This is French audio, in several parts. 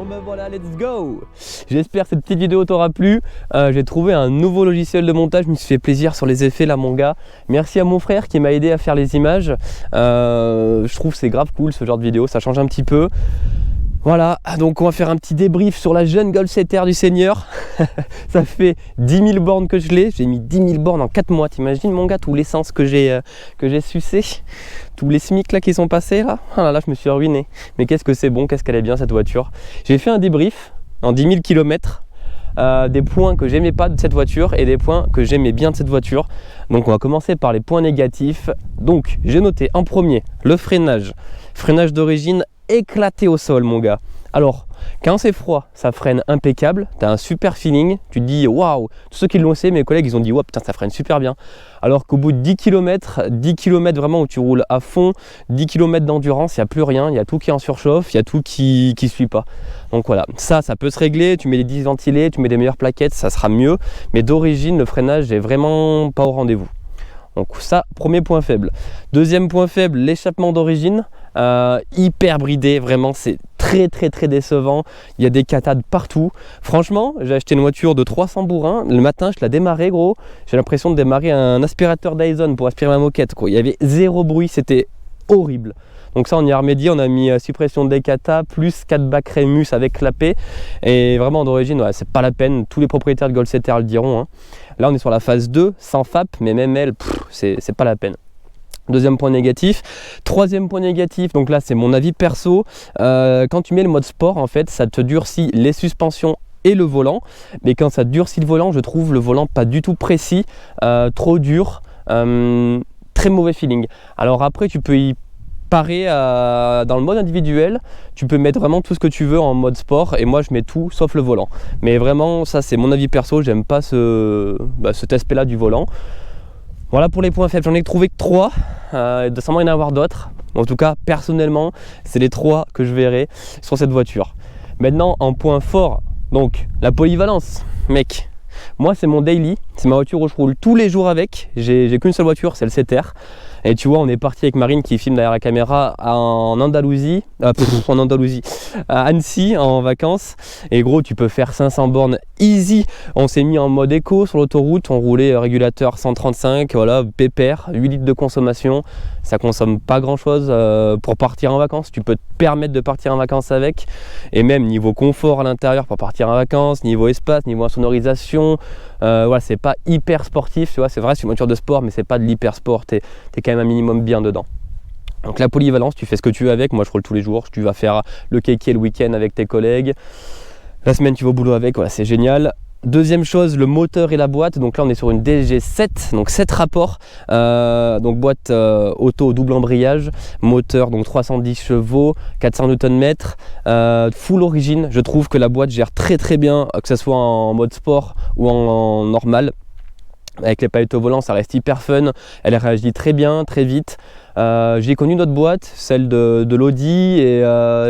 me voilà, let's go. J'espère que cette petite vidéo t'aura plu. J'ai trouvé un nouveau logiciel de montage, je me suis fait plaisir sur les effets là mon gars. Merci à mon frère qui m'a aidé à faire les images. Je trouve que c'est grave cool ce genre de vidéo, ça change un petit peu. Voilà, donc on va faire un petit débrief sur la jeune Golf 7R du Seigneur. Ça fait 10 000 bornes que je l'ai, j'ai mis 10 000 bornes en 4 mois, t'imagines mon gars, tous l'essence que j'ai sucé, tous les SMIC là qui sont passés là, ah là là je me suis ruiné. Mais qu'est-ce que c'est bon, qu'est-ce qu'elle est bien cette voiture. J'ai fait un débrief en 10 000 km, des points que j'aimais pas de cette voiture et des points que j'aimais bien de cette voiture. Donc on va commencer par les points négatifs. Donc j'ai noté en premier le freinage d'origine éclaté au sol mon gars. Alors quand c'est froid ça freine impeccable, tu as un super feeling, tu te dis waouh, tous ceux qui l'ont essayé, mes collègues ils ont dit waouh putain ça freine super bien. Alors qu'au bout de 10 km vraiment où tu roules à fond, 10 km d'endurance, il n'y a plus rien, il y a tout qui est en surchauffe, il y a tout qui suit pas. Donc voilà, ça peut se régler, tu mets des disques ventilés, tu mets des meilleures plaquettes, ça sera mieux, mais d'origine le freinage est vraiment pas au rendez-vous. Donc ça, premier point faible. Deuxième point faible, l'échappement d'origine, hyper bridé, vraiment c'est très décevant. Il y a des catades partout. Franchement, j'ai acheté une voiture de 300 bourrins, le matin je la démarrais gros, j'ai l'impression de démarrer un aspirateur Dyson pour aspirer ma moquette quoi. Il y avait zéro bruit, c'était horrible. Donc ça on y a remédié, on a mis suppression des catas plus 4 bacs Remus avec clapet. Et vraiment d'origine, ouais, c'est pas la peine, tous les propriétaires de Golf 7R le diront. Hein. Là on est sur la phase 2, sans FAP, mais même elle, c'est pas la peine. Deuxième point négatif. Troisième point négatif, donc là c'est mon avis perso. Quand tu mets le mode sport, en fait, ça te durcit les suspensions et le volant. Mais quand ça durcit le volant, je trouve le volant pas du tout précis, trop dur, très mauvais feeling. Alors après, tu peux y parer dans le mode individuel, tu peux mettre vraiment tout ce que tu veux en mode sport et moi je mets tout sauf le volant. Mais vraiment, ça c'est mon avis perso, j'aime pas cet aspect là du volant. Voilà pour les points faibles, j'en ai trouvé que 3, il doit sûrement y en avoir d'autres. En tout cas, personnellement, c'est les 3 que je verrai sur cette voiture. Maintenant, en point fort, donc la polyvalence, mec. Moi, c'est mon daily, c'est ma voiture où je roule tous les jours avec. J'ai qu'une seule voiture, c'est le 7R. Et tu vois, on est parti avec Marine qui filme derrière la caméra en Andalousie, à Annecy en vacances. Et gros, tu peux faire 500 bornes easy. On s'est mis en mode éco sur l'autoroute, on roulait régulateur 135, voilà, pépère, 8 litres de consommation. Ça consomme pas grand chose pour partir en vacances. Tu peux te permettre de partir en vacances avec. Et même niveau confort à l'intérieur pour partir en vacances, niveau espace, niveau insonorisation. Voilà, c'est pas hyper sportif, tu vois, c'est vrai, c'est une voiture de sport, mais c'est pas de l'hyper sport, t'es quand même un minimum bien dedans. Donc la polyvalence, tu fais ce que tu veux avec, moi je roule tous les jours, tu vas faire le kéké le week-end avec tes collègues, la semaine tu vas au boulot avec, voilà, c'est génial. Deuxième chose, le moteur et la boîte. Donc là on est sur une DG7, donc 7 rapports, donc boîte auto double embrayage, moteur donc 310 chevaux, 400 Nm, full origine. Je trouve que la boîte gère très bien, que ce soit en mode sport ou en normal. Avec les palettes au volant ça reste hyper fun, elle réagit très bien, très vite. J'ai connu notre boîte, celle de l'Audi et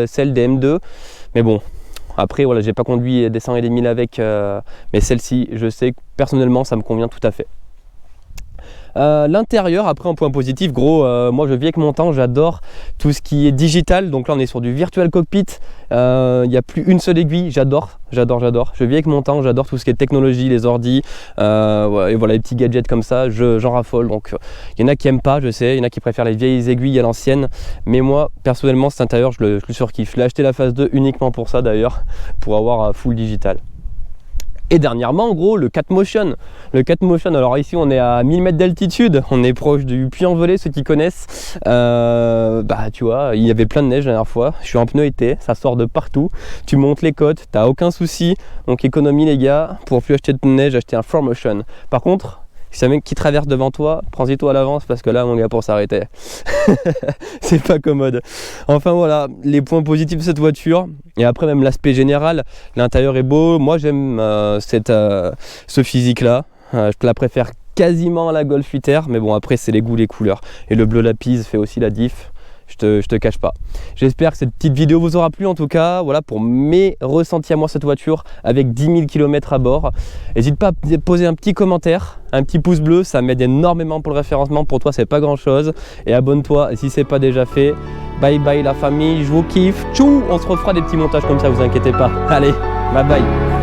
celle des M2, mais bon. Après, voilà, j'ai pas conduit des 100 et des 1000 avec, mais celle-ci, je sais que personnellement, ça me convient tout à fait. L'intérieur, après en point positif, gros, moi je vis avec mon temps, j'adore tout ce qui est digital. Donc là, on est sur du virtual cockpit. Il n'y a plus une seule aiguille, j'adore. Je vis avec mon temps, j'adore tout ce qui est technologie, les ordis, et voilà, les petits gadgets comme ça, j'en raffole. Donc il y en a qui aiment pas, je sais, il y en a qui préfèrent les vieilles aiguilles à l'ancienne, mais moi personnellement cet intérieur je le surkiffe. Je l'ai acheté la phase 2 uniquement pour ça d'ailleurs, pour avoir full digital. Et dernièrement, en gros, le 4Motion. Le 4Motion, alors ici on est à 1000 mètres d'altitude, on est proche du Puy-en-Velay, ceux qui connaissent. Tu vois, il y avait plein de neige la dernière fois, je suis en pneu été, ça sort de partout. Tu montes les côtes, t'as aucun souci. Donc économie les gars, pour plus acheter de neige, acheter un 4Motion. Par contre, si un mec qui traverse devant toi, prends-y toi à l'avance parce que là mon gars pour s'arrêter c'est pas commode. Enfin voilà les points positifs de cette voiture. Et après même l'aspect général, l'intérieur est beau, moi j'aime ce physique là, je la préfère quasiment à la Golf 8R, mais bon après c'est les goûts, les couleurs, et le bleu lapis fait aussi la diff. Je te cache pas. J'espère que cette petite vidéo vous aura plu en tout cas. Voilà pour mes ressentis à moi cette voiture avec 10 000 km à bord. N'hésite pas à poser un petit commentaire, un petit pouce bleu, ça m'aide énormément pour le référencement. Pour toi c'est pas grand chose. Et abonne-toi si c'est pas déjà fait. Bye bye la famille, je vous kiffe. Tchou, on se refera des petits montages comme ça, vous inquiétez pas. Allez, bye bye.